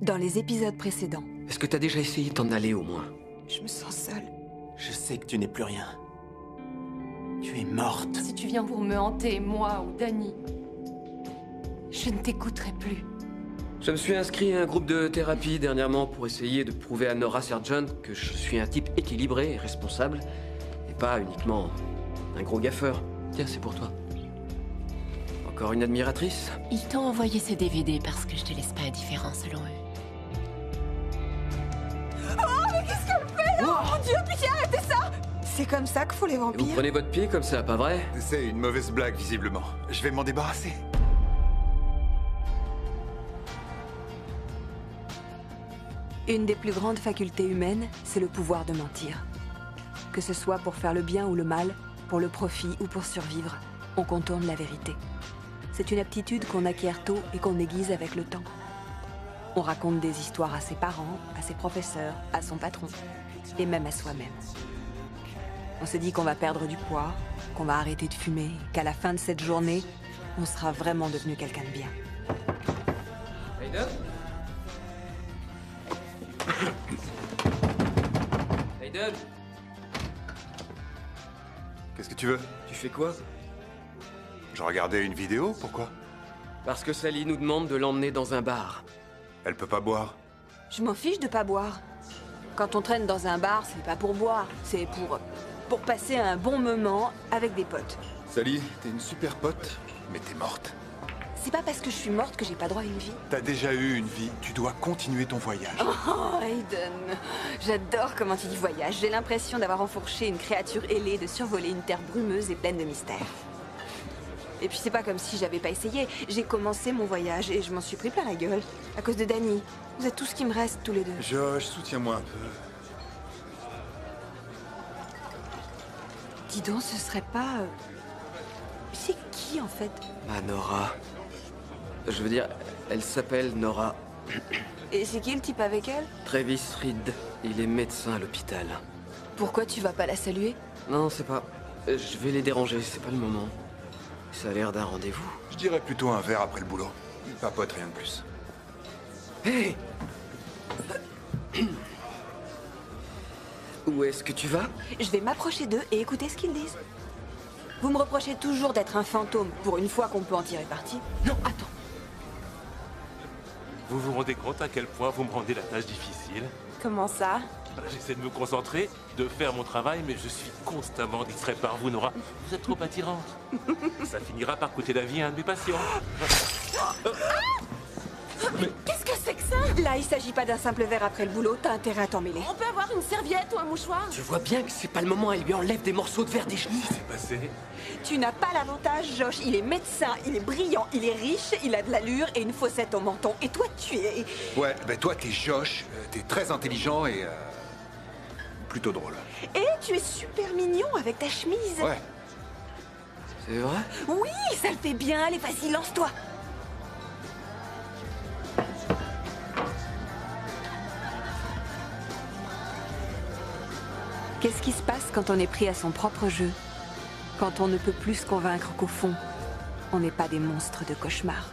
Dans les épisodes précédents, Est-ce que t'as déjà essayé de t'en aller au moins? je me sens seule. Je sais que tu n'es plus rien. Tu es morte. Si tu viens pour me hanter, moi ou Danny, je ne t'écouterai plus. Je me suis inscrit à un groupe de thérapie dernièrement pour essayer de prouver à Nora Sergeant que je suis un type équilibré et responsable, et pas uniquement un gros gaffeur. Tiens, c'est pour toi. Encore une admiratrice? Ils t'ont envoyé ces DVD parce que je te laisse pas indifférent selon eux. Mon Dieu, pitié, arrêtez ça! C'est comme ça que font les Et vous vampires. prenez votre pied comme ça, pas vrai? C'est une mauvaise blague, visiblement. Je vais m'en débarrasser. Une des plus grandes facultés humaines, c'est le pouvoir de mentir. Que ce soit pour faire le bien ou le mal, pour le profit ou pour survivre, on contourne la vérité. C'est une aptitude qu'on acquiert tôt et qu'on aiguise avec le temps. On raconte des histoires à ses parents, à ses professeurs, à son patron, et même à soi-même. On se dit qu'on va perdre du poids, qu'on va arrêter de fumer, qu'à la fin de cette journée, on sera vraiment devenu quelqu'un de bien. Hayden? Hayden? Qu'est-ce que tu veux? Tu fais quoi? Je regardais une vidéo, pourquoi? Parce que Sally nous demande de l'emmener dans un bar. Elle peut pas boire. Je m'en fiche de pas boire. Quand on traîne dans un bar, c'est pas pour boire, c'est pour passer un bon moment avec des potes. Sally, t'es une super pote, mais t'es morte. C'est pas parce que je suis morte que j'ai pas droit à une vie. T'as déjà eu une vie, tu dois continuer ton voyage. Oh, Hayden, j'adore comment tu dis voyage. J'ai l'impression d'avoir enfourché une créature ailée de survoler une terre brumeuse et pleine de mystères. Et puis c'est pas comme si j'avais pas essayé. J'ai commencé mon voyage et je m'en suis pris plein la gueule. À cause de Danny. Vous êtes tout ce qui me reste, tous les deux. Josh, soutiens-moi un peu. Dis donc, ce serait pas... C'est qui, en fait? Ah, Nora. Je veux dire, elle s'appelle Nora. Et c'est qui le type avec elle? Travis Reed. Il est médecin à l'hôpital. Pourquoi tu vas pas la saluer? Non, c'est pas... Je vais les déranger, c'est pas le moment. Ça a l'air d'un rendez-vous. Je dirais plutôt un verre après le boulot. Il papote, rien de plus. Hé! Où est-ce que tu vas? Je vais m'approcher d'eux et écouter ce qu'ils disent. Vous me reprochez toujours d'être un fantôme, pour une fois qu'on peut en tirer parti. Non, attends. Vous vous rendez compte à quel point vous me rendez la tâche difficile? Comment ça? J'essaie de me concentrer, de faire mon travail, mais je suis constamment distrait par vous, Nora. Vous êtes trop attirante. Ça finira par coûter la vie à un de mes patients. Qu'est-ce que c'est que ça? Là, il s'agit pas d'un simple verre après le boulot, t'as intérêt à t'en mêler. On peut avoir une serviette ou un mouchoir? Tu vois bien que c'est pas le moment, elle lui enlève des morceaux de verre des genoux. C'est passé. Tu n'as pas l'avantage, Josh. Il est médecin, il est brillant, il est riche, il a de l'allure et une fossette au menton. Et toi, tu es... Ouais, ben toi t'es Josh, t'es très intelligent et... plutôt drôle. Et tu es super mignon avec ta chemise. Ouais. C'est vrai? Oui, ça le fait bien. Allez, vas-y, lance-toi. Qu'est-ce qui se passe quand on est pris à son propre jeu? Quand on ne peut plus se convaincre qu'au fond, on n'est pas des monstres de cauchemar.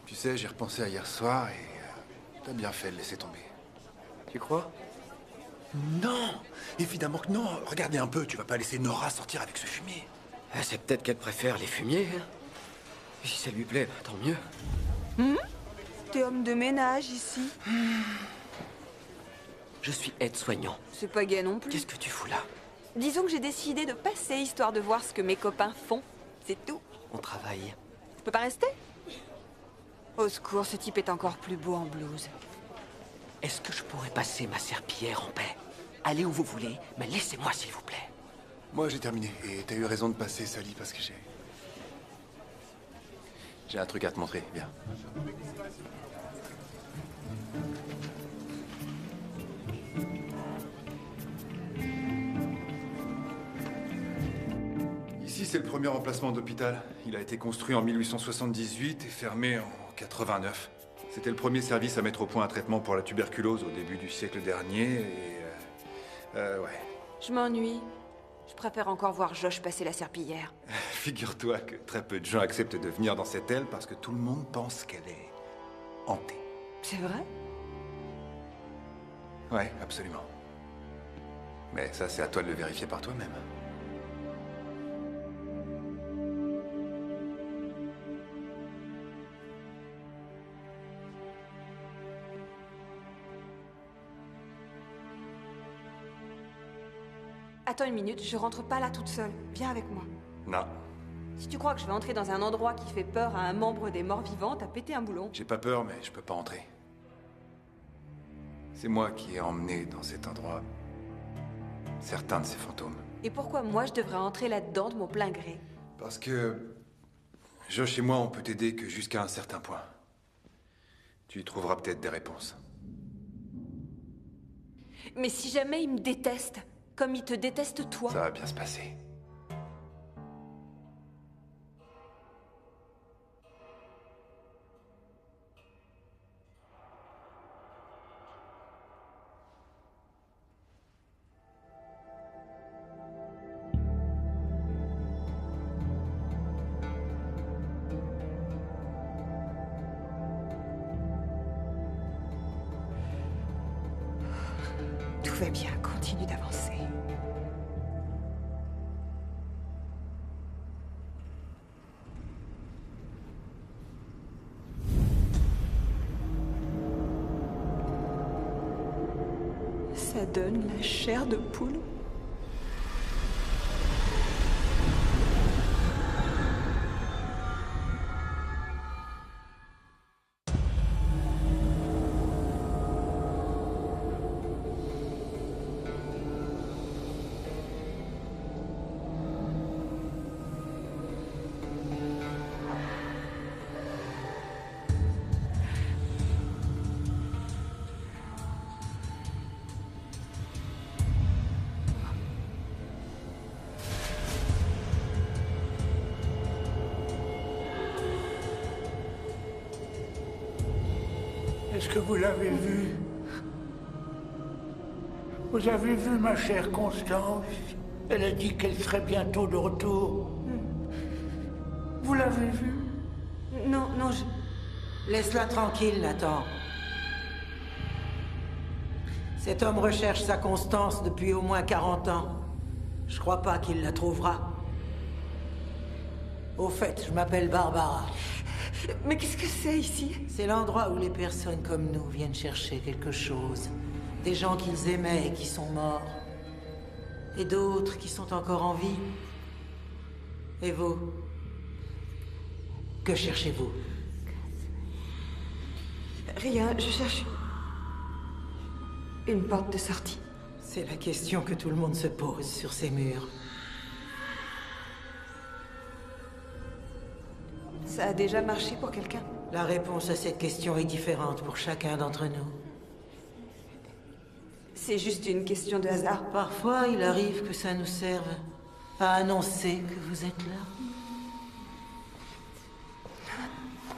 Tu sais, j'ai repensé à hier soir et... t'as bien fait de laisser tomber. Tu crois? Non! Évidemment que non! Regardez un peu, tu vas pas laisser Nora sortir avec ce fumier. Ah, c'est peut-être qu'elle préfère les fumiers. Hein. Et si ça lui plaît, bah, tant mieux. T'es homme de ménage ici. Je suis aide-soignant. C'est pas gay non plus. Qu'est-ce que tu fous là? Disons que j'ai décidé de passer histoire de voir ce que mes copains font. C'est tout. On travaille. Je peux pas rester? Au secours, ce type est encore plus beau en blouse. Est-ce que je pourrais passer ma serpillière en paix? Allez où vous voulez, mais laissez-moi s'il vous plaît. Moi j'ai terminé et t'as eu raison de passer, Sally, parce que J'ai un truc à te montrer, viens. Ici, c'est le premier emplacement d'hôpital. Il a été construit en 1878 et fermé en 89. C'était le premier service à mettre au point un traitement pour la tuberculose au début du siècle dernier et... ouais. Je m'ennuie. Je préfère encore voir Josh passer la serpillière. Figure-toi que très peu de gens acceptent de venir dans cette aile parce que tout le monde pense qu'elle est hantée. C'est vrai? Ouais, absolument. Mais ça, c'est à toi de le vérifier par toi-même. Attends une minute, je rentre pas là toute seule. Viens avec moi. Non, Si tu crois que je vais entrer dans un endroit qui fait peur à un membre des morts vivants, t'as pété un boulon. j'ai pas peur, mais je peux pas entrer. C'est moi qui ai emmené dans cet endroit certains de ces fantômes. Et pourquoi moi je devrais entrer là-dedans de mon plein gré? Parce que Josh et moi, on peut t'aider que jusqu'à un certain point. Tu y trouveras peut-être des réponses. Mais si jamais il me déteste, comme il te déteste toi... Ça va bien se passer. Tout va bien, continue d'avancer. Ça donne la chair de poule. Est-ce que vous l'avez vu? Vous avez vu ma chère Constance? Elle a dit qu'elle serait bientôt de retour. Vous l'avez vu? Non, non, je... Laisse-la tranquille, Nathan. Cet homme recherche sa Constance depuis au moins 40 ans. Je crois pas qu'il la trouvera. Au fait, je m'appelle Barbara. Mais qu'est-ce que c'est ici? C'est l'endroit où les personnes comme nous viennent chercher quelque chose. Des gens qu'ils aimaient et qui sont morts. Et d'autres qui sont encore en vie. Et vous? Que cherchez-vous? Rien, je cherche... une porte de sortie. C'est la question que tout le monde se pose sur ces murs. Ça a déjà marché pour quelqu'un? La réponse à cette question est différente pour chacun d'entre nous. C'est juste une question de hasard. Parfois, il arrive que ça nous serve à annoncer que vous êtes là.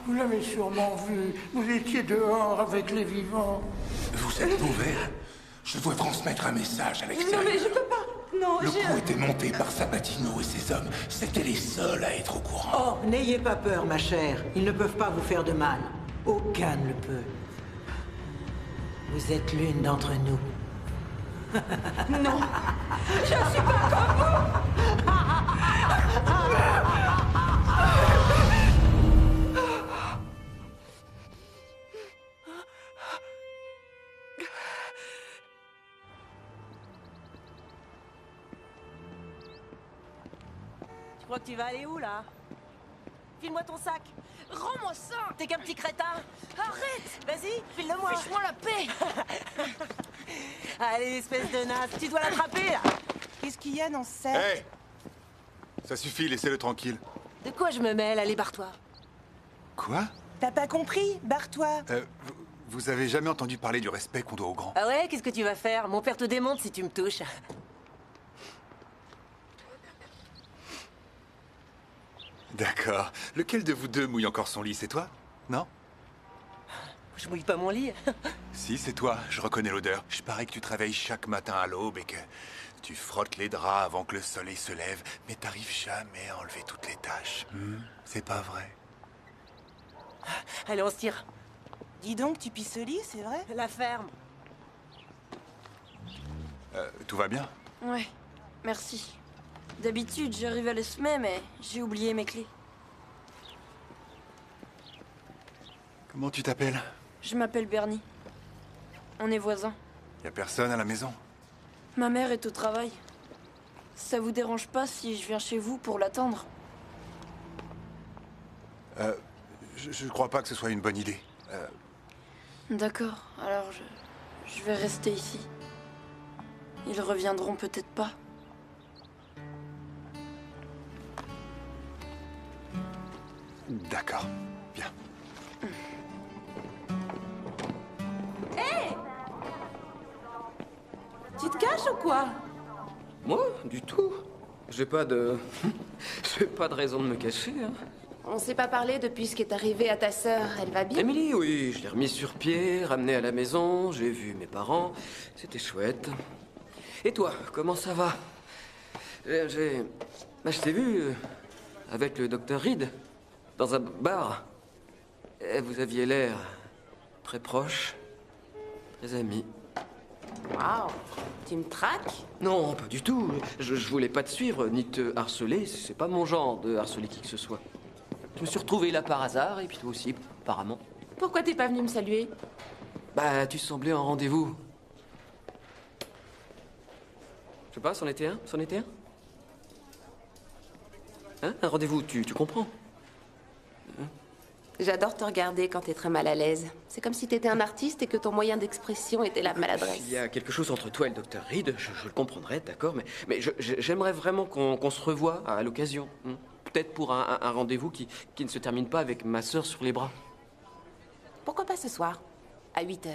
Vous l'avez sûrement vu. Vous étiez dehors avec les vivants. Vous êtes mauvais. Je dois transmettre un message à l'extérieur. Non mais je peux pas. Non, Le coup était monté par Sabatino et ses hommes. C'étaient les seuls à être au courant. Oh, n'ayez pas peur, ma chère. Ils ne peuvent pas vous faire de mal. Aucun ne le peut. Vous êtes l'une d'entre nous. Non. Je ne suis pas comme vous. Tu crois que tu vas aller où, là? File-moi ton sac. Rends-moi ça! T'es qu'un petit crétin. Arrête! Vas-y, file-le-moi. Fiche-moi la paix! Allez, espèce de naze. Tu dois l'attraper, là. Qu'est-ce qu'il y a dans ce sac? Hé! Ça suffit, laissez-le tranquille. De quoi je me mêle? Allez, barre-toi. Quoi? T'as pas compris? Barre-toi. Vous avez jamais entendu parler du respect qu'on doit aux grands? Ah ouais, qu'est-ce que tu vas faire? Mon père te démonte si tu me touches. D'accord. Lequel de vous deux mouille encore son lit? C'est toi? Non? Je mouille pas mon lit. Si, c'est toi. Je reconnais l'odeur. Je parie que tu te réveilles chaque matin à l'aube et que tu frottes les draps avant que le soleil se lève, mais t'arrives jamais à enlever toutes les taches. C'est pas vrai. Allez, on se tire. Dis donc, tu pisses au lit, c'est vrai? La ferme. Tout va bien? Ouais, merci. D'habitude, j'arrive à l'esmer, mais j'ai oublié mes clés. Comment tu t'appelles? Je m'appelle Bernie. On est voisins. Y a personne à la maison? Ma mère est au travail. Ça vous dérange pas si je viens chez vous pour l'attendre? Je crois pas que ce soit une bonne idée. D'accord, alors je vais rester ici. Ils reviendront peut-être pas. D'accord. Bien. Hé! Tu te caches ou quoi? Moi? Du tout. J'ai pas de... J'ai pas de raison de me cacher, hein. On s'est pas parlé depuis ce qui est arrivé à ta sœur. Elle va bien? Emily, oui, je l'ai remis sur pied, ramené à la maison, j'ai vu mes parents. C'était chouette. Et toi, comment ça va? Je t'ai vu avec le docteur Reed, dans un bar. Et vous aviez l'air très proches, très amis. Waouh, tu me traques? Non, pas du tout. Je voulais pas te suivre, ni te harceler. C'est pas mon genre de harceler qui que ce soit. Je me suis retrouvé là par hasard, et puis toi aussi, apparemment. Pourquoi t'es pas venu me saluer? Bah, tu semblais en rendez-vous. Je sais pas, c'en était un? C'en était un? Hein? Un rendez-vous, tu comprends? J'adore te regarder quand t'es très mal à l'aise. C'est comme si t'étais un artiste et que ton moyen d'expression était la maladresse. Il y a quelque chose entre toi et le docteur Reed, je le comprendrais, d'accord, mais j'aimerais vraiment qu'on se revoie à l'occasion. Peut-être pour un rendez-vous qui ne se termine pas avec ma sœur sur les bras. Pourquoi pas ce soir? À 8h.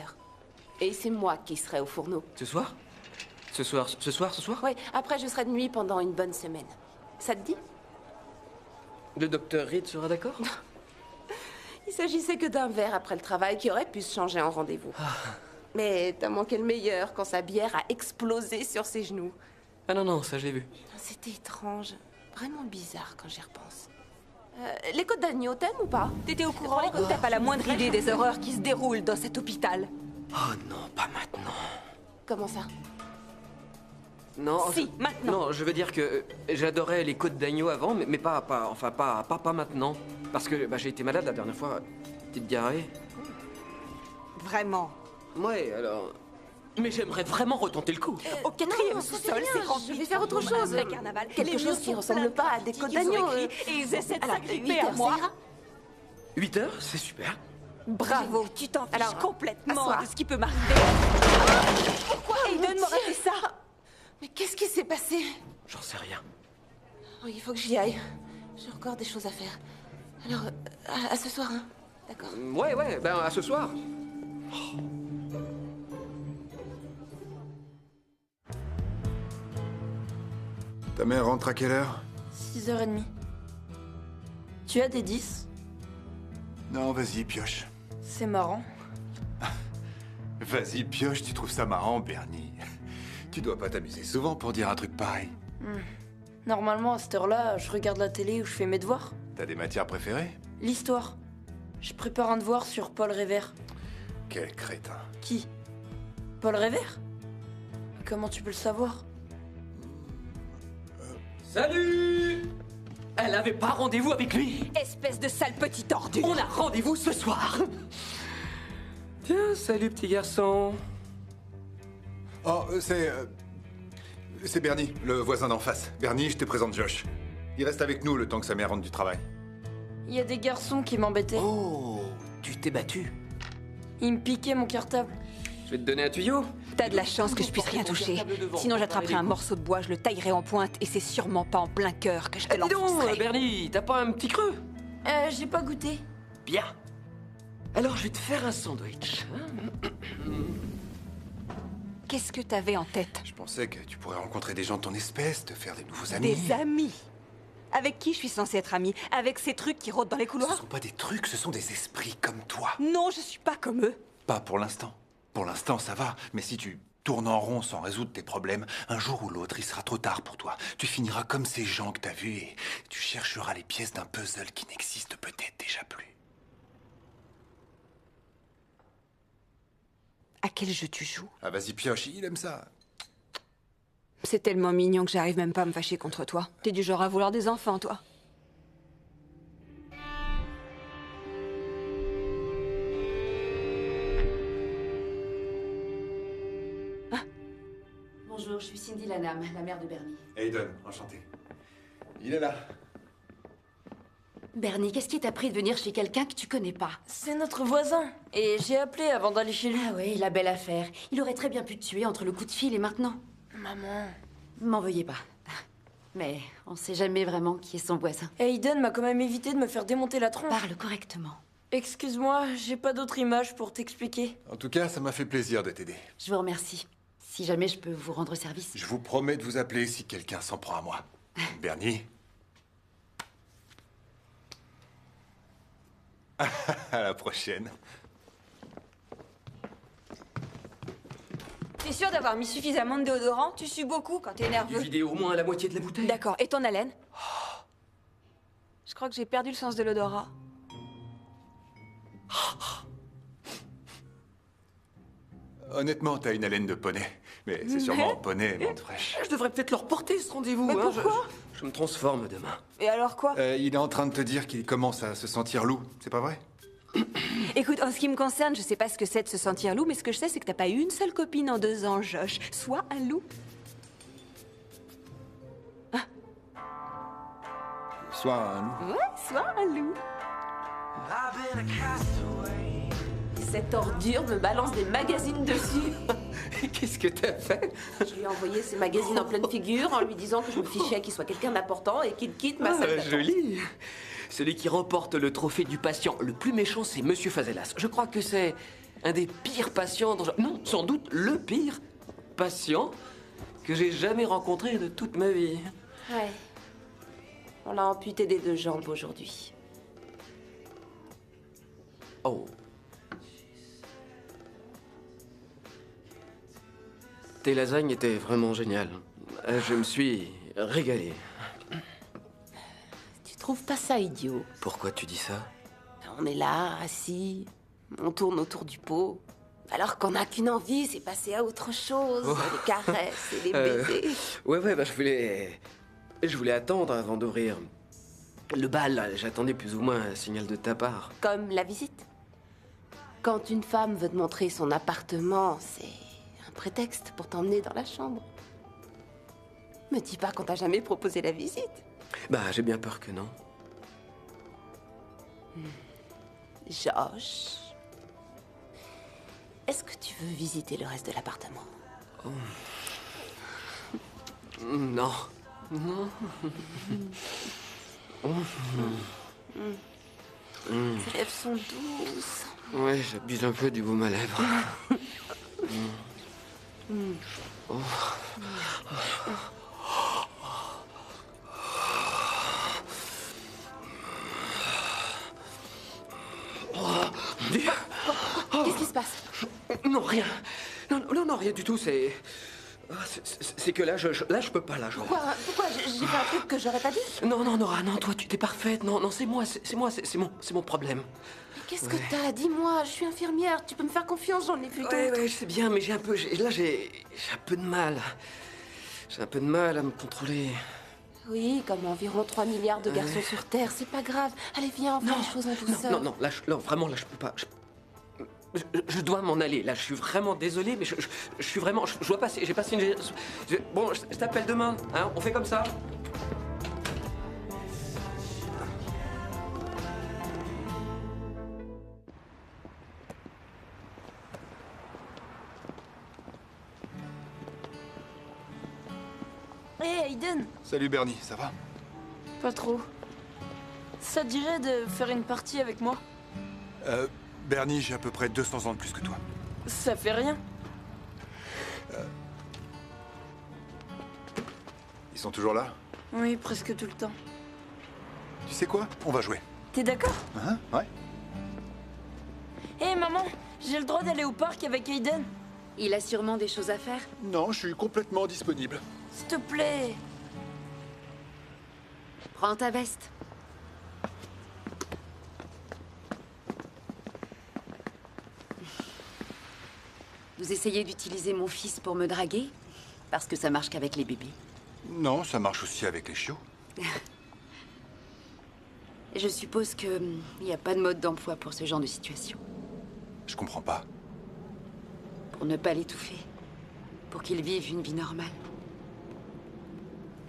Et c'est moi qui serai au fourneau. Ce soir? Ce soir? Oui, après je serai de nuit pendant une bonne semaine. Ça te dit? Le docteur Reed sera d'accord? Il s'agissait que d'un verre après le travail qui aurait pu se changer en rendez-vous. Mais t'as manqué le meilleur quand sa bière a explosé sur ses genoux. Ah non, ça je l'ai vu. C'était étrange. Vraiment bizarre quand j'y repense. Les côtes d'agneau, t'aimes ou pas? T'étais au courant? T'as pas la moindre idée des horreurs qui se déroulent dans cet hôpital. Oh non, pas maintenant. Comment ça? Non, si, maintenant. Non, je veux dire que j'adorais les côtes d'agneau avant, mais pas maintenant. Parce que j'ai été malade la dernière fois. Petite diarrhée. Vraiment? Ouais, alors... Mais j'aimerais vraiment retenter le coup. Au quatrième sous-sol, c'est rempli. Je vais faire autre chose. Vrai carnaval. Quelque chose qui ressemble pas à des côtes d'agneau. Et ils essaient de Alors, s'agripper 8 à heures, moi. ça ira? 8 heures, c'est super. Bravo, tu t'en fiches Alors, complètement asseoir. de ce qui peut m'arriver. Pourquoi Aiden m'aurait fait ça? Mais qu'est-ce qui s'est passé? J'en sais rien. Oh, il faut que j'y aille. J'ai encore des choses à faire. Alors, à ce soir, hein? D'accord. Ouais, ben à ce soir. Ta mère rentre à quelle heure? 6h30. Tu as des 10? Non, vas-y, pioche. C'est marrant. Vas-y, pioche, tu trouves ça marrant, Bernie. Tu dois pas t'amuser souvent pour dire un truc pareil. Normalement, à cette heure-là, je regarde la télé ou je fais mes devoirs. T'as des matières préférées? L'histoire. Je prépare un devoir sur Paul Revere. Quel crétin. Qui? Paul Revere? Comment tu peux le savoir? Salut! Elle avait pas rendez-vous avec lui. Espèce de sale petit tordu. On a rendez-vous ce soir. Tiens, salut petit garçon. Oh, c'est Bernie, le voisin d'en face. Bernie, je te présente Josh. Il reste avec nous le temps que sa mère rentre du travail. Il y a des garçons qui m'embêtaient. Oh, tu t'es battu. Ils me piquaient mon cartable. Je vais te donner un tuyau. T'as de la chance que je puisse rien toucher. Sinon, j'attraperai un morceau de bois, je le taillerai en pointe, et c'est sûrement pas en plein cœur que je te Dis donc, l'enfoncerai. Bernie, t'as pas un petit creux? J'ai pas goûté. Bien. Alors, je vais te faire un sandwich. Hein. Qu'est-ce que t'avais en tête? Je pensais que tu pourrais rencontrer des gens de ton espèce, te faire des nouveaux amis. Des amis? Avec qui je suis censée être amie? Avec ces trucs qui rôdent dans les Ce couloirs? sont pas des trucs, ce sont des esprits comme toi. Non, je suis pas comme eux. Pas pour l'instant. Pour l'instant, ça va. Mais si tu tournes en rond sans résoudre tes problèmes, un jour ou l'autre, il sera trop tard pour toi. Tu finiras comme ces gens que t'as vus et tu chercheras les pièces d'un puzzle qui n'existe peut-être déjà plus. À quel jeu tu joues? Ah, vas-y, pioche, il aime ça. C'est tellement mignon que j'arrive même pas à me fâcher contre toi. T'es du genre à vouloir des enfants, toi. Bonjour, je suis Cindy Lanham, la mère de Bernie. Aiden, enchanté. Il est là. Bernie, qu'est-ce qui t'a pris de venir chez quelqu'un que tu connais pas? C'est notre voisin. Et j'ai appelé avant d'aller chez lui. Ah oui, la belle affaire. Il aurait très bien pu te tuer entre le coup de fil et maintenant. Maman... M'en veuillez pas. Mais on sait jamais vraiment qui est son voisin. Aiden m'a quand même évité de me faire démonter la tronche. Parle correctement. Excuse-moi, j'ai pas d'autre image pour t'expliquer. En tout cas, ça m'a fait plaisir de t'aider. Je vous remercie. Si jamais je peux vous rendre service. Je vous promets de vous appeler si quelqu'un s'en prend à moi. Bernie. À la prochaine. T'es sûr d'avoir mis suffisamment de déodorant? Tu sues beaucoup quand t'es nerveux. Du vidé au moins la moitié de la bouteille. D'accord, et ton haleine? Je crois que j'ai perdu le sens de l'odorat. Honnêtement, t'as une haleine de poney. Mais c'est sûrement poney, menthe fraîche. Je devrais peut-être leur porter ce rendez-vous. Mais hein. pourquoi? Je me transforme demain. Et alors quoi? Il est en train de te dire qu'il commence à se sentir loup, c'est pas vrai? Écoute, en ce qui me concerne, je sais pas ce que c'est de se sentir loup, mais ce que je sais, c'est que t'as pas eu une seule copine en 2 ans, Josh. Sois un loup. Sois un loup. Ouais, sois un loup. Cette ordure me balance des magazines dessus. Qu'est-ce que t'as fait? Je lui ai envoyé ces magazines en pleine figure en lui disant que je me fichais qu'il soit quelqu'un d'important et qu'il quitte ma salle d'attente. Joli. Celui qui remporte le trophée du patient le plus méchant, c'est Monsieur Fazelas. Je crois que c'est un des pires patients dont non, sans doute le pire patient que j'ai jamais rencontré de toute ma vie. Ouais. On l'a amputé des 2 jambes aujourd'hui. Oh. Tes lasagnes étaient vraiment géniales. Je me suis régalé. Tu trouves pas ça idiot? Pourquoi tu dis ça? On est là, assis, on tourne autour du pot. Alors qu'on n'a qu'une envie, c'est passer à autre chose. Oh. Les caresses et les baisers. Ouais, bah je voulais attendre avant d'ouvrir le bal. Là. J'attendais plus ou moins un signal de ta part. Comme la visite. Quand une femme veut te montrer son appartement, c'est un prétexte pour t'emmener dans la chambre. Me dis pas qu'on t'a jamais proposé la visite. Bah, j'ai bien peur que non. Josh, est-ce que tu veux visiter le reste de l'appartement? Oh. Non. Non. Tes lèvres sont douces. Ouais, j'abuse un peu du baume à lèvres. Oh. Qu'est-ce qui se passe? Non, rien. Non, rien du tout, c'est que là, je peux pas, là. Pourquoi j'ai fait un truc que j'aurais pas dit? Non, Nora, non, toi, tu t'es parfaite. Non, c'est moi, c'est mon problème. Mais qu'est-ce que t'as? Dis-moi, je suis infirmière, tu peux me faire confiance, j'en ai vu d'autres. Ouais, je sais bien, mais j'ai un peu de mal. J'ai un peu de mal à me contrôler. Oui, comme environ 3 milliards de garçons sur Terre, c'est pas grave. Allez, viens, on fait les choses en douceur. Non, vraiment, là, je peux pas. Je dois m'en aller. Là, je suis vraiment désolé, mais je suis vraiment. Je dois passer. J'ai passé une. Bon, je t'appelle demain. Hein, on fait comme ça. Hé, Aiden! Salut Bernie, ça va? Pas trop. Ça te dirait de faire une partie avec moi? Bernie, j'ai à peu près 200 ans de plus que toi. Ça fait rien. Ils sont toujours là? Oui, presque tout le temps. Tu sais quoi? On va jouer. T'es d'accord? Hein? Ouais. Hé maman, j'ai le droit d'aller au parc avec Aiden? Il a sûrement des choses à faire. Non, je suis complètement disponible. S'il te plaît. Prends ta veste. Vous essayez d'utiliser mon fils pour me draguer? Parce que ça marche qu'avec les bébés. Non, ça marche aussi avec les chiots. Je suppose qu'il n'y a pas de mode d'emploi pour ce genre de situation. Je comprends pas. Pour ne pas l'étouffer. Pour qu'il vive une vie normale.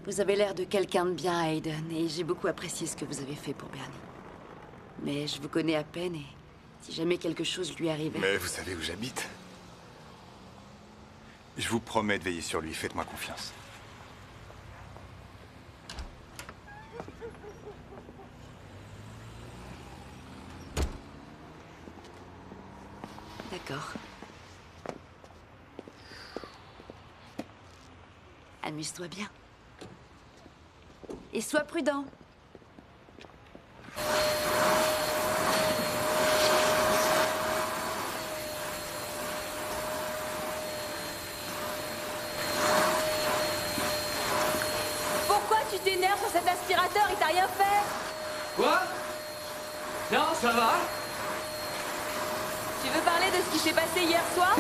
Vous avez l'air de quelqu'un de bien, Aiden, et j'ai beaucoup apprécié ce que vous avez fait pour Bernie. Mais je vous connais à peine, et si jamais quelque chose lui arrivait... Mais vous savez où j'habite? Je vous promets de veiller sur lui, faites-moi confiance. D'accord. Amuse-toi bien. Et sois prudent. Pourquoi tu t'énerves sur cet aspirateur? Il t'a rien fait. Quoi? Non, ça va. Tu veux parler de ce qui s'est passé hier soir?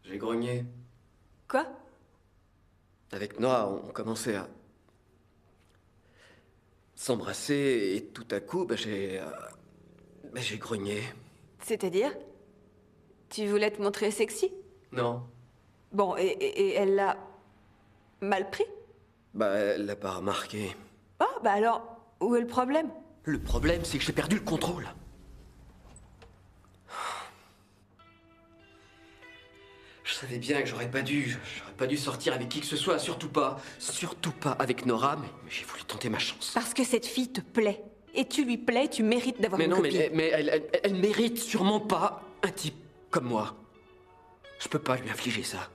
J'ai grogné. Quoi? Avec Nora, on commençait à s'embrasser et tout à coup, j'ai grogné. C'est-à-dire? Tu voulais te montrer sexy? Non. Bon, et elle l'a mal pris? Elle l'a pas remarqué. Oh, bah alors, où est le problème? Le problème, c'est que j'ai perdu le contrôle. Je savais bien que j'aurais pas dû sortir avec qui que ce soit, surtout pas avec Nora, mais j'ai voulu tenter ma chance. Parce que cette fille te plaît. Et tu lui plais, tu mérites d'avoir une copine. Mais elle mérite sûrement pas un type comme moi. Je peux pas lui infliger ça.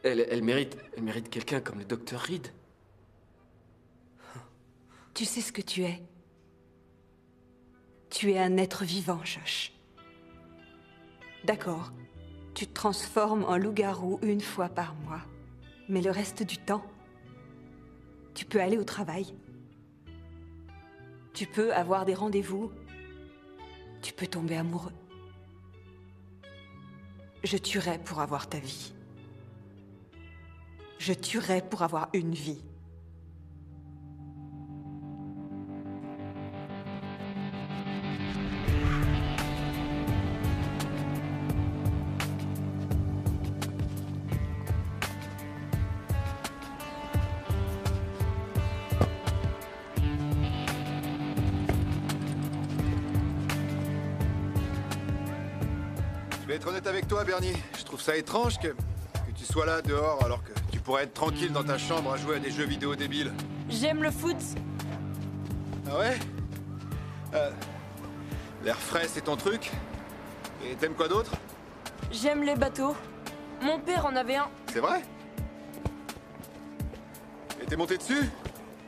Elle mérite quelqu'un comme le docteur Reed. Tu sais ce que tu es. Tu es un être vivant, Josh. D'accord, tu te transformes en loup-garou une fois par mois. Mais le reste du temps, tu peux aller au travail. Tu peux avoir des rendez-vous. Tu peux tomber amoureux. Je tuerais pour avoir ta vie. Je tuerais pour avoir une vie. Je vais être honnête avec toi, Bernie. Je trouve ça étrange que tu sois là, dehors, alors que tu pourrais être tranquille dans ta chambre à jouer à des jeux vidéo débiles. J'aime le foot. Ah ouais? L'air frais, c'est ton truc? Et t'aimes quoi d'autre? J'aime les bateaux. Mon père en avait un. C'est vrai? Et t'es monté dessus?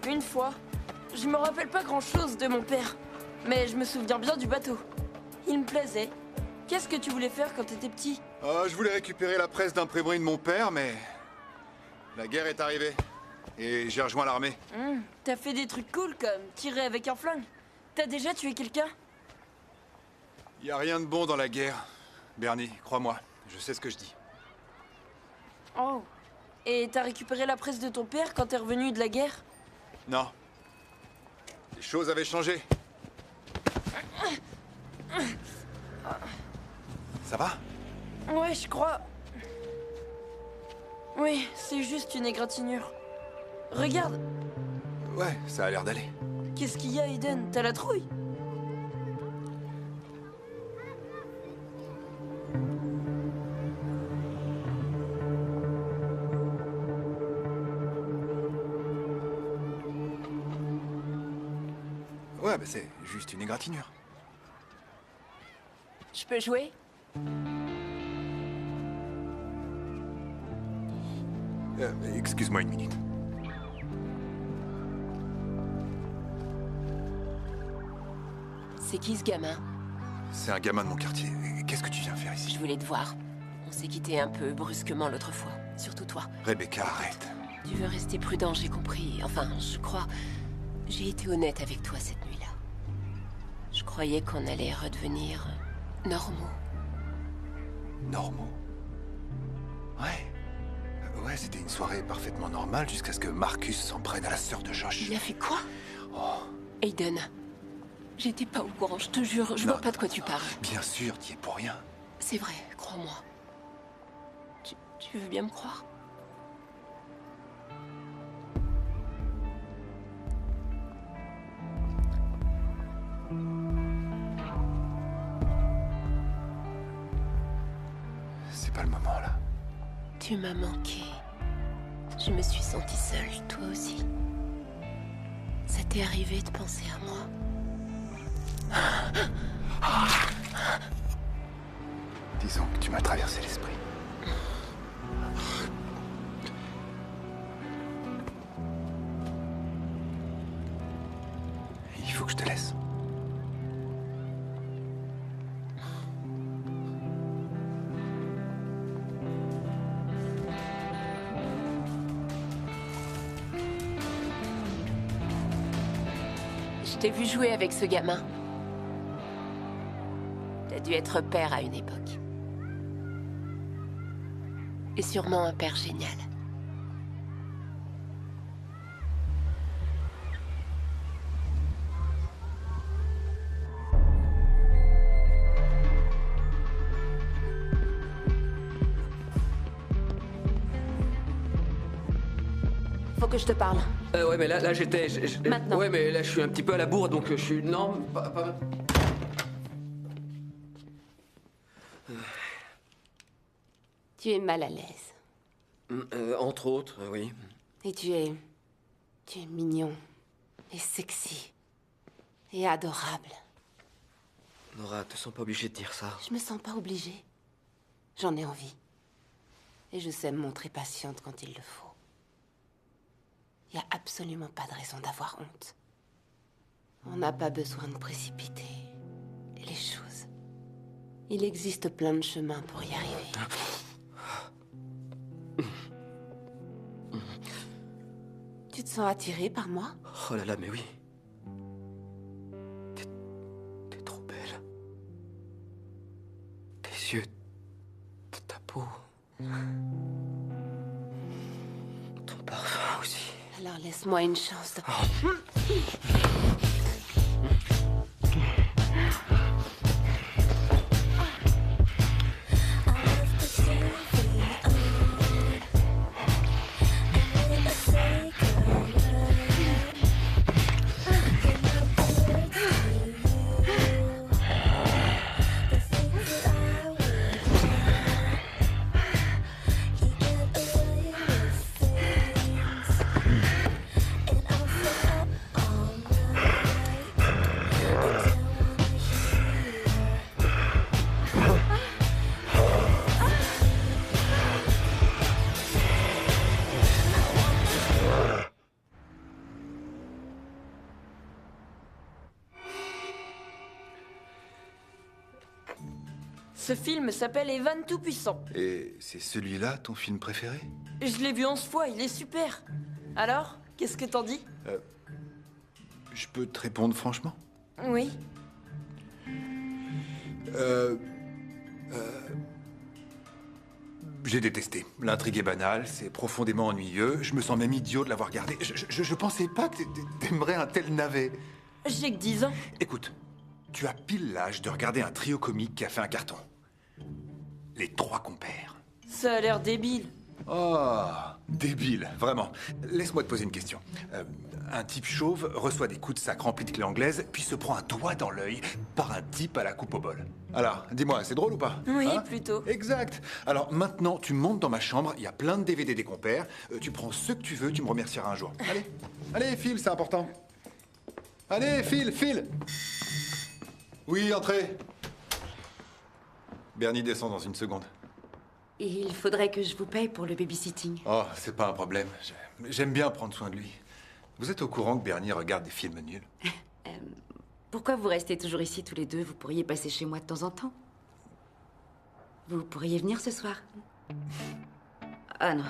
Une fois. Je me rappelle pas grand-chose de mon père. Mais je me souviens bien du bateau. Il me plaisait. Qu'est-ce que tu voulais faire quand t'étais petit? Oh, je voulais récupérer la presse d'imprimerie de mon père, mais... la guerre est arrivée. Et j'ai rejoint l'armée. T'as fait des trucs cool comme tirer avec un flingue. T'as déjà tué quelqu'un? Y a rien de bon dans la guerre. Bernie, crois-moi, je sais ce que je dis. Oh. Et t'as récupéré la presse de ton père quand t'es revenu de la guerre? Non. Les choses avaient changé. Ça va? Ouais, je crois. Oui, c'est juste une égratignure. Regarde. Ouais, ça a l'air d'aller. Qu'est-ce qu'il y a, Aiden? T'as la trouille? Ouais, bah c'est juste une égratignure. Je peux jouer? Excuse-moi une minute. C'est qui ce gamin? C'est un gamin de mon quartier. Qu'est-ce que tu viens faire ici? Je voulais te voir. On s'est quitté un peu brusquement l'autre fois. Surtout toi. Rebecca, arrête. Tu veux rester prudent, j'ai compris. Enfin, je crois... J'ai été honnête avec toi cette nuit-là. Je croyais qu'on allait redevenir... normaux. Normaux? Ouais. Ouais, c'était une soirée parfaitement normale jusqu'à ce que Marcus s'en prenne à la sœur de Josh. Il a fait quoi? Oh. Aiden, j'étais pas au courant, je te jure, je vois pas de quoi tu parles. Bien sûr, t'y es pour rien. C'est vrai, crois-moi. Tu veux bien me croire? C'est pas le moment, là. Tu m'as manqué. Je me suis sentie seule, toi aussi. Ça t'est arrivé de penser à moi? Disons que tu m'as traversé l'esprit. Il faut que je te laisse. Je t'ai vu jouer avec ce gamin. T'as dû être père à une époque. Et sûrement un père génial. Faut que je te parle. Ouais, mais là j'étais... Maintenant. Ouais, mais là je suis un petit peu à la bourre, donc je suis... Non, pas... Tu es mal à l'aise. Entre autres, oui. Et tu es mignon. Et sexy. Et adorable. Nora, te sens pas obligée de dire ça. Je me sens pas obligée. J'en ai envie. Et je sais me montrer patiente quand il le faut. Il n'y a absolument pas de raison d'avoir honte. On n'a pas besoin de précipiter les choses. Il existe plein de chemins pour y arriver. Tu te sens attiré par moi? Oh là là, mais oui. T'es trop belle. Tes yeux, ta peau. Ton parfum aussi. Alors laisse-moi une chance de... Ce film s'appelle Evan Tout-Puissant. Et c'est celui-là ton film préféré? Je l'ai vu 11 fois, il est super. Alors, qu'est-ce que t'en dis? Je peux te répondre franchement? Oui. J'ai détesté. L'intrigue est banale, c'est profondément ennuyeux. Je me sens même idiot de l'avoir regardé. Je pensais pas que t'aimerais un tel navet. J'ai que 10 ans. Écoute, tu as pile l'âge de regarder un trio comique qui a fait un carton. Les Trois Compères. Ça a l'air débile. Oh, débile, vraiment. Laisse-moi te poser une question. Un type chauve reçoit des coups de sac remplis de clés anglaises, puis se prend un doigt dans l'œil par un type à la coupe au bol. Alors, dis-moi, c'est drôle ou pas? Oui, Hein? plutôt. Exact. Alors maintenant, tu montes dans ma chambre, il y a plein de DVD des compères, tu prends ceux que tu veux, tu me remercieras un jour. Allez, allez, file, c'est important. Allez, file, file. Oui, entrez. Bernie descend dans une seconde. Et il faudrait que je vous paye pour le babysitting. Oh, c'est pas un problème. J'aime bien prendre soin de lui. Vous êtes au courant que Bernie regarde des films nuls? Pourquoi vous restez toujours ici tous les deux? Vous pourriez passer chez moi de temps en temps. Vous pourriez venir ce soir. Ah non.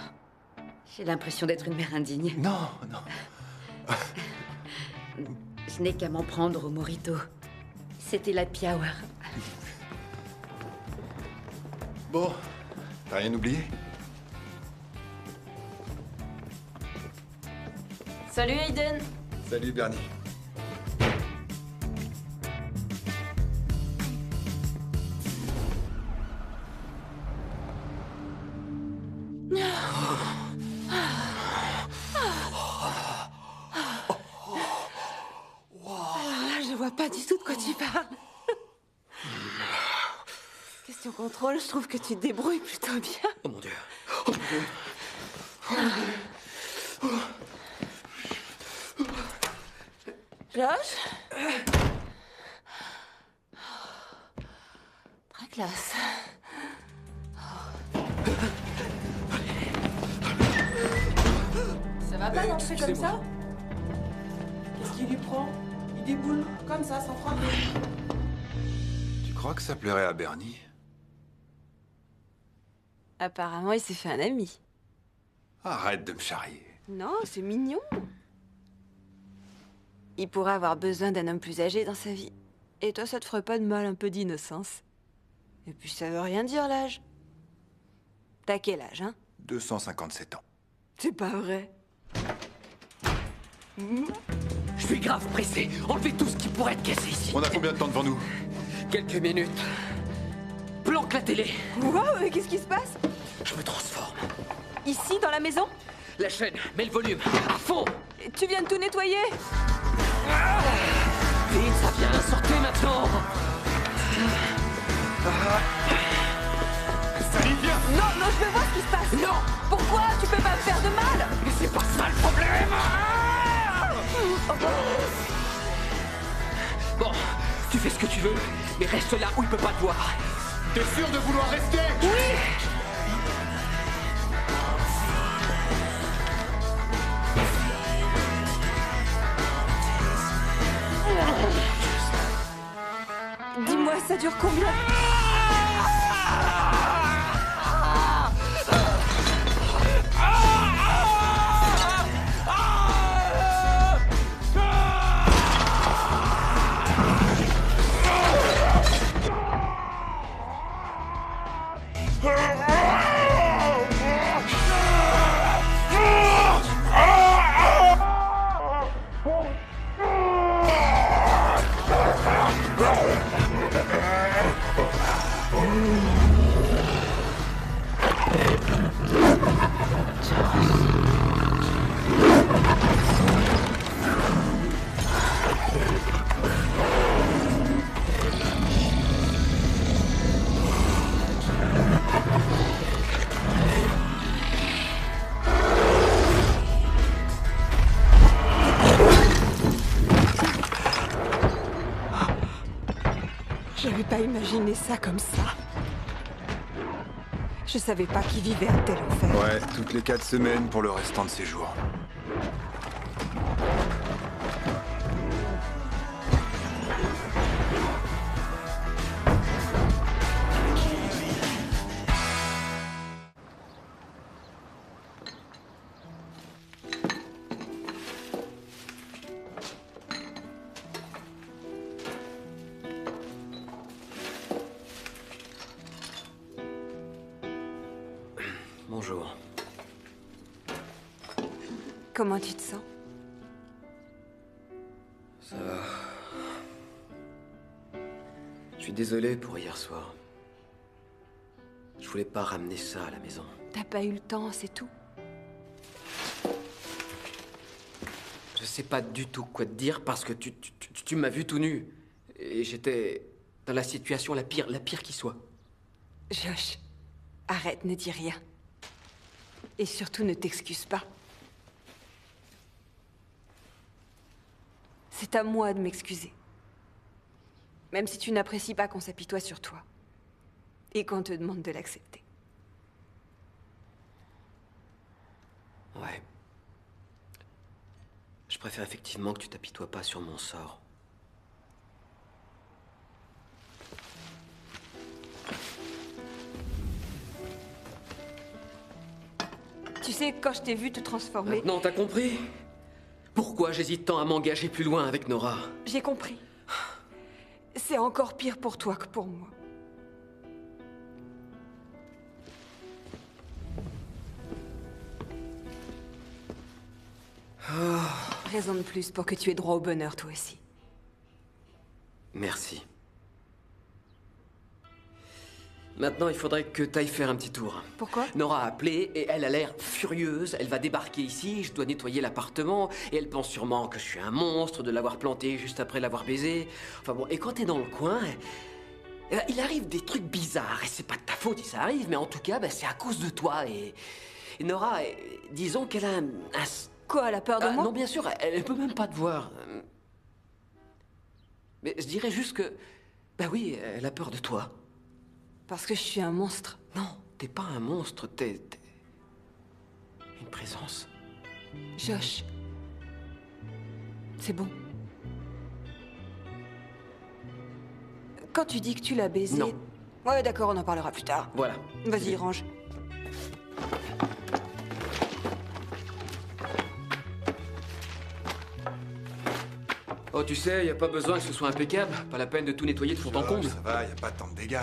J'ai l'impression d'être une mère indigne. Non, non. Je n'ai qu'à m'en prendre au mojito. C'était l'happy hour. Bon, t'as rien oublié? Salut Aiden. Salut Bernie. Je vois pas du tout de quoi tu parles. Question contrôle, je trouve que tu te débrouilles plutôt bien. Oh mon Dieu. Oh mon Dieu. Josh? Très classe. Ça va pas d'entrer comme excusez-moi. ça? Qu'est-ce qu'il lui prend? Il déboule comme ça, sans frapper. Tu crois que ça plairait à Bernie? Apparemment, il s'est fait un ami. Arrête de me charrier. Non, c'est mignon. Il pourrait avoir besoin d'un homme plus âgé dans sa vie. Et toi, ça te ferait pas de mal un peu d'innocence. Et puis, ça veut rien dire, l'âge. T'as quel âge, hein? 257 ans. C'est pas vrai. Je suis grave pressé. Enlevez tout ce qui pourrait être cassé ici. On a combien de temps devant nous? Quelques minutes. Planque la télé. Wow, mais qu'est-ce qui se passe? Je me transforme. Ici, dans la maison? La chaîne, mets le volume. À fond. Tu viens de tout nettoyer? Vite, ça vient. Sortez maintenant. Salut, viens! Non, non, je veux voir ce qui se passe. Non. Pourquoi? Tu peux pas me faire de mal. Mais c'est pas ça le problème. Bon, tu fais ce que tu veux, mais reste là où il peut pas te voir. T'es sûr de vouloir rester? Dis-moi, ça dure combien? J'avais pas imaginé ça comme ça. Je savais pas qu'il vivait un tel enfer. Ouais, toutes les 4 semaines pour le restant de ses jours. Bonjour. Comment tu te sens? Ça va. Je suis désolé pour hier soir. Je voulais pas ramener ça à la maison. T'as pas eu le temps, c'est tout. Je sais pas du tout quoi te dire parce que tu m'as vu tout nu. Et j'étais dans la situation la pire qui soit. Josh, arrête, ne dis rien. Et surtout, ne t'excuse pas. C'est à moi de m'excuser. Même si tu n'apprécies pas qu'on s'apitoie sur toi. Et qu'on te demande de l'accepter. Ouais. Je préfère effectivement que tu t'apitoies pas sur mon sort. Tu sais, quand je t'ai vu te transformer... Maintenant, t'as compris? Pourquoi j'hésite tant à m'engager plus loin avec Nora? J'ai compris. C'est encore pire pour toi que pour moi. Raison de plus pour que tu aies droit au bonheur, toi aussi. Merci. Maintenant, il faudrait que t'ailles faire un petit tour. Pourquoi? Nora a appelé et elle a l'air furieuse. Elle va débarquer ici, je dois nettoyer l'appartement. Et elle pense sûrement que je suis un monstre de l'avoir planté juste après l'avoir baisé. Enfin bon, et quand t'es dans le coin, il arrive des trucs bizarres. Et c'est pas de ta faute si ça arrive, mais en tout cas, c'est à cause de toi. Et Nora, disons qu'elle a un... Quoi, elle a peur de moi? Non, bien sûr, elle peut même pas te voir. Mais je dirais juste que... Bah oui, elle a peur de toi. Parce que je suis un monstre. Non, t'es pas un monstre, t'es... une présence. Josh. C'est bon. Quand tu dis que tu l'as baisé... Non. Ouais, d'accord, on en parlera plus tard. Voilà. Vas-y, range. Oh, tu sais, y a pas besoin que ce soit impeccable. Pas la peine de tout nettoyer de fond en comble. Ça va, y a pas tant de dégâts.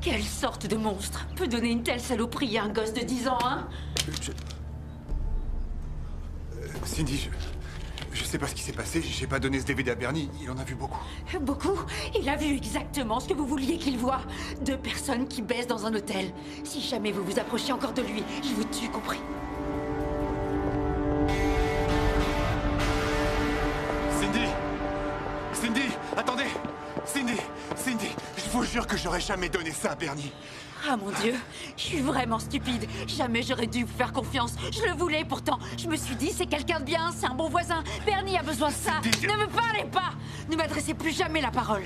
Quelle sorte de monstre peut donner une telle saloperie à un gosse de 10 ans, hein? Cindy, je sais pas ce qui s'est passé, j'ai pas donné ce DVD à Bernie, il en a vu beaucoup. Beaucoup? Il a vu exactement ce que vous vouliez qu'il voie. 2 personnes qui baissent dans un hôtel. Si jamais vous vous approchez encore de lui, je vous tue, compris? Cindy! Cindy! Attendez! Cindy! Cindy! Je vous jure que j'aurais jamais donné ça à Bernie. Ah mon Dieu, je suis vraiment stupide. Jamais j'aurais dû vous faire confiance. Je le voulais pourtant. Je me suis dit, c'est quelqu'un de bien, c'est un bon voisin. Bernie a besoin de ça. Ne me parlez pas! Ne m'adressez plus jamais la parole.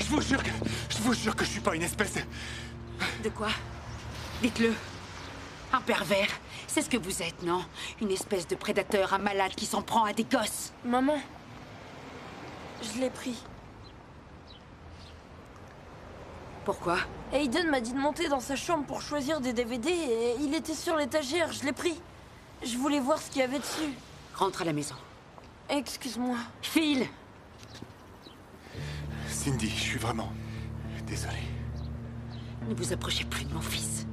Je vous jure que je suis pas une espèce... De quoi? Dites-le. Un pervers. C'est ce que vous êtes, non? Une espèce de prédateur, un malade qui s'en prend à des gosses. Maman, je l'ai pris. Pourquoi? Aiden m'a dit de monter dans sa chambre pour choisir des DVD et il était sur l'étagère, je l'ai pris. Je voulais voir ce qu'il y avait dessus. Rentre à la maison. Excuse-moi. File! Cindy, je suis vraiment... désolé. Ne vous approchez plus de mon fils.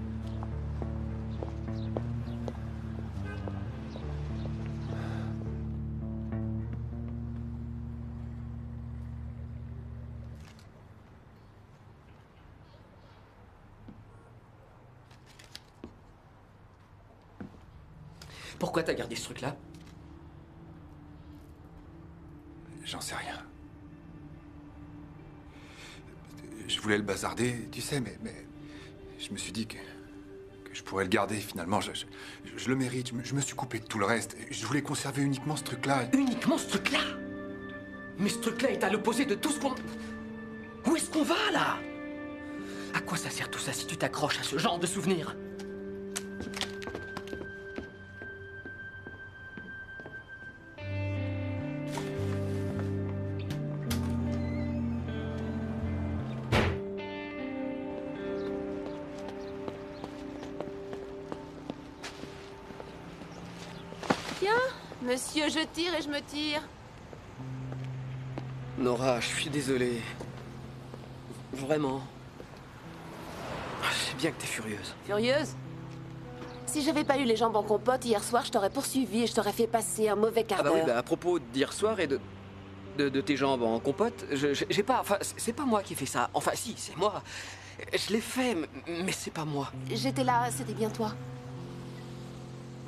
Pourquoi t'as gardé ce truc-là? J'en sais rien. Je voulais le bazarder, tu sais, mais je me suis dit que je pourrais le garder finalement. Je le mérite, je me suis coupé de tout le reste. Je voulais conserver uniquement ce truc-là. Uniquement ce truc-là? Mais ce truc-là est à l'opposé de tout ce qu'on... Où est-ce qu'on va, là? À quoi ça sert tout ça si tu t'accroches à ce genre de souvenirs? Monsieur, je tire et je me tire. Nora, je suis désolé. Vraiment. Je sais bien que t'es furieuse. Furieuse? Si j'avais pas eu les jambes en compote, hier soir, je t'aurais poursuivi et je t'aurais fait passer un mauvais quart Ah bah d'heure. oui, bah à propos d'hier soir et de tes jambes en compote, j'ai pas... Enfin, c'est pas moi qui ai fait ça. Enfin, si, c'est moi. Je l'ai fait, mais c'est pas moi. J'étais là, c'était bien toi.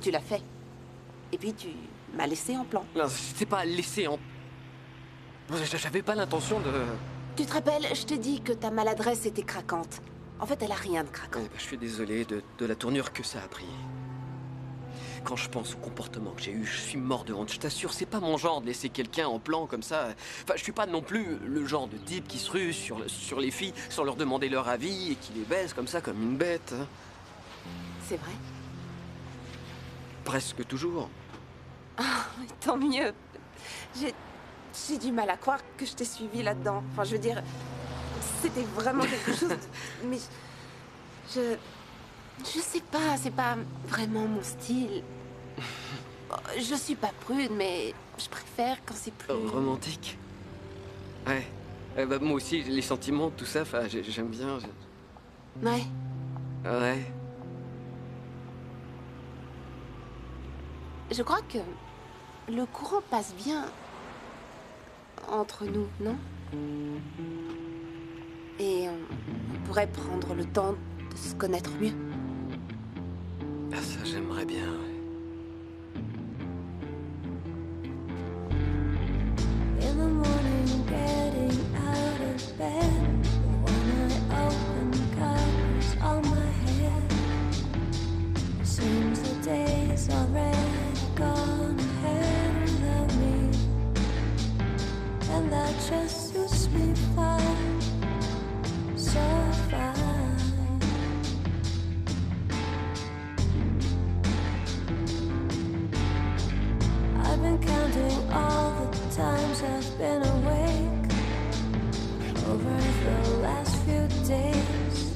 Tu l'as fait. Et puis tu m'as laissé en plan. Non, c'était pas laissé en... J'avais pas l'intention de... Tu te rappelles, je t'ai dit que ta maladresse était craquante. En fait, elle a rien de craquant. Ouais, bah, je suis désolé de la tournure que ça a pris. Quand je pense au comportement que j'ai eu, je suis mort de honte. Je t'assure, c'est pas mon genre de laisser quelqu'un en plan comme ça. Enfin, je suis pas non plus le genre de type qui se ruse sur les filles sans leur demander leur avis et qui les baise comme ça, comme une bête. C'est vrai? Presque toujours. Ah, tant mieux. J'ai du mal à croire que je t'ai suivi là-dedans. Enfin, je veux dire, c'était vraiment quelque chose... Mais je sais pas, c'est pas vraiment mon style. Je suis pas prude, mais je préfère quand c'est plus... Romantique? Ouais. Bah, moi aussi, les sentiments, tout ça, enfin, j'aime bien. Ouais. Ouais. Je crois que le courant passe bien entre nous, non? Et on pourrait prendre le temps de se connaître mieux. Ah, ça, j'aimerais bien, ouais. In the morning, getting out of bed. When I open covers on my head, seems the day's already gone ahead without me, and that just suits me fine, so fine. I've been counting all the times I've been awake over the last few days.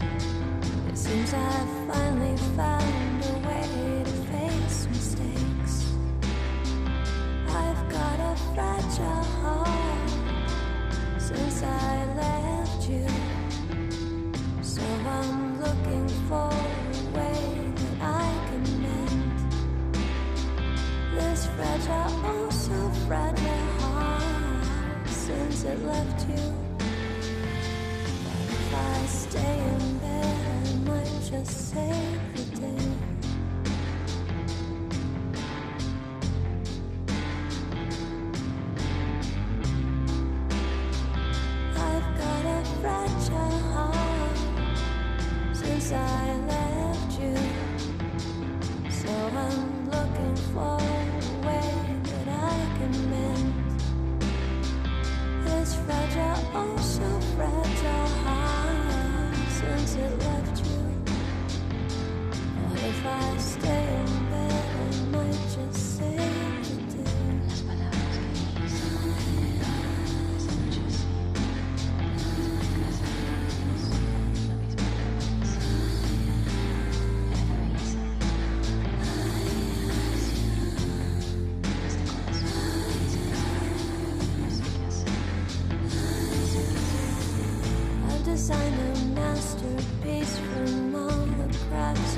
It seems I've finally found a way to face mistakes. I've got a fragile heart since I left you, so I'm looking for a way that I can mend this fragile, oh so fragile heart since it left you. But if I stay in bed, I might just save the day. I've got a fragile heart since I left you, so I'm looking for a way that I can mend this fragile, oh so fragile heart since it left you. But if I stay in bed, I might just save the day. I've designed a masterpiece from all the cracks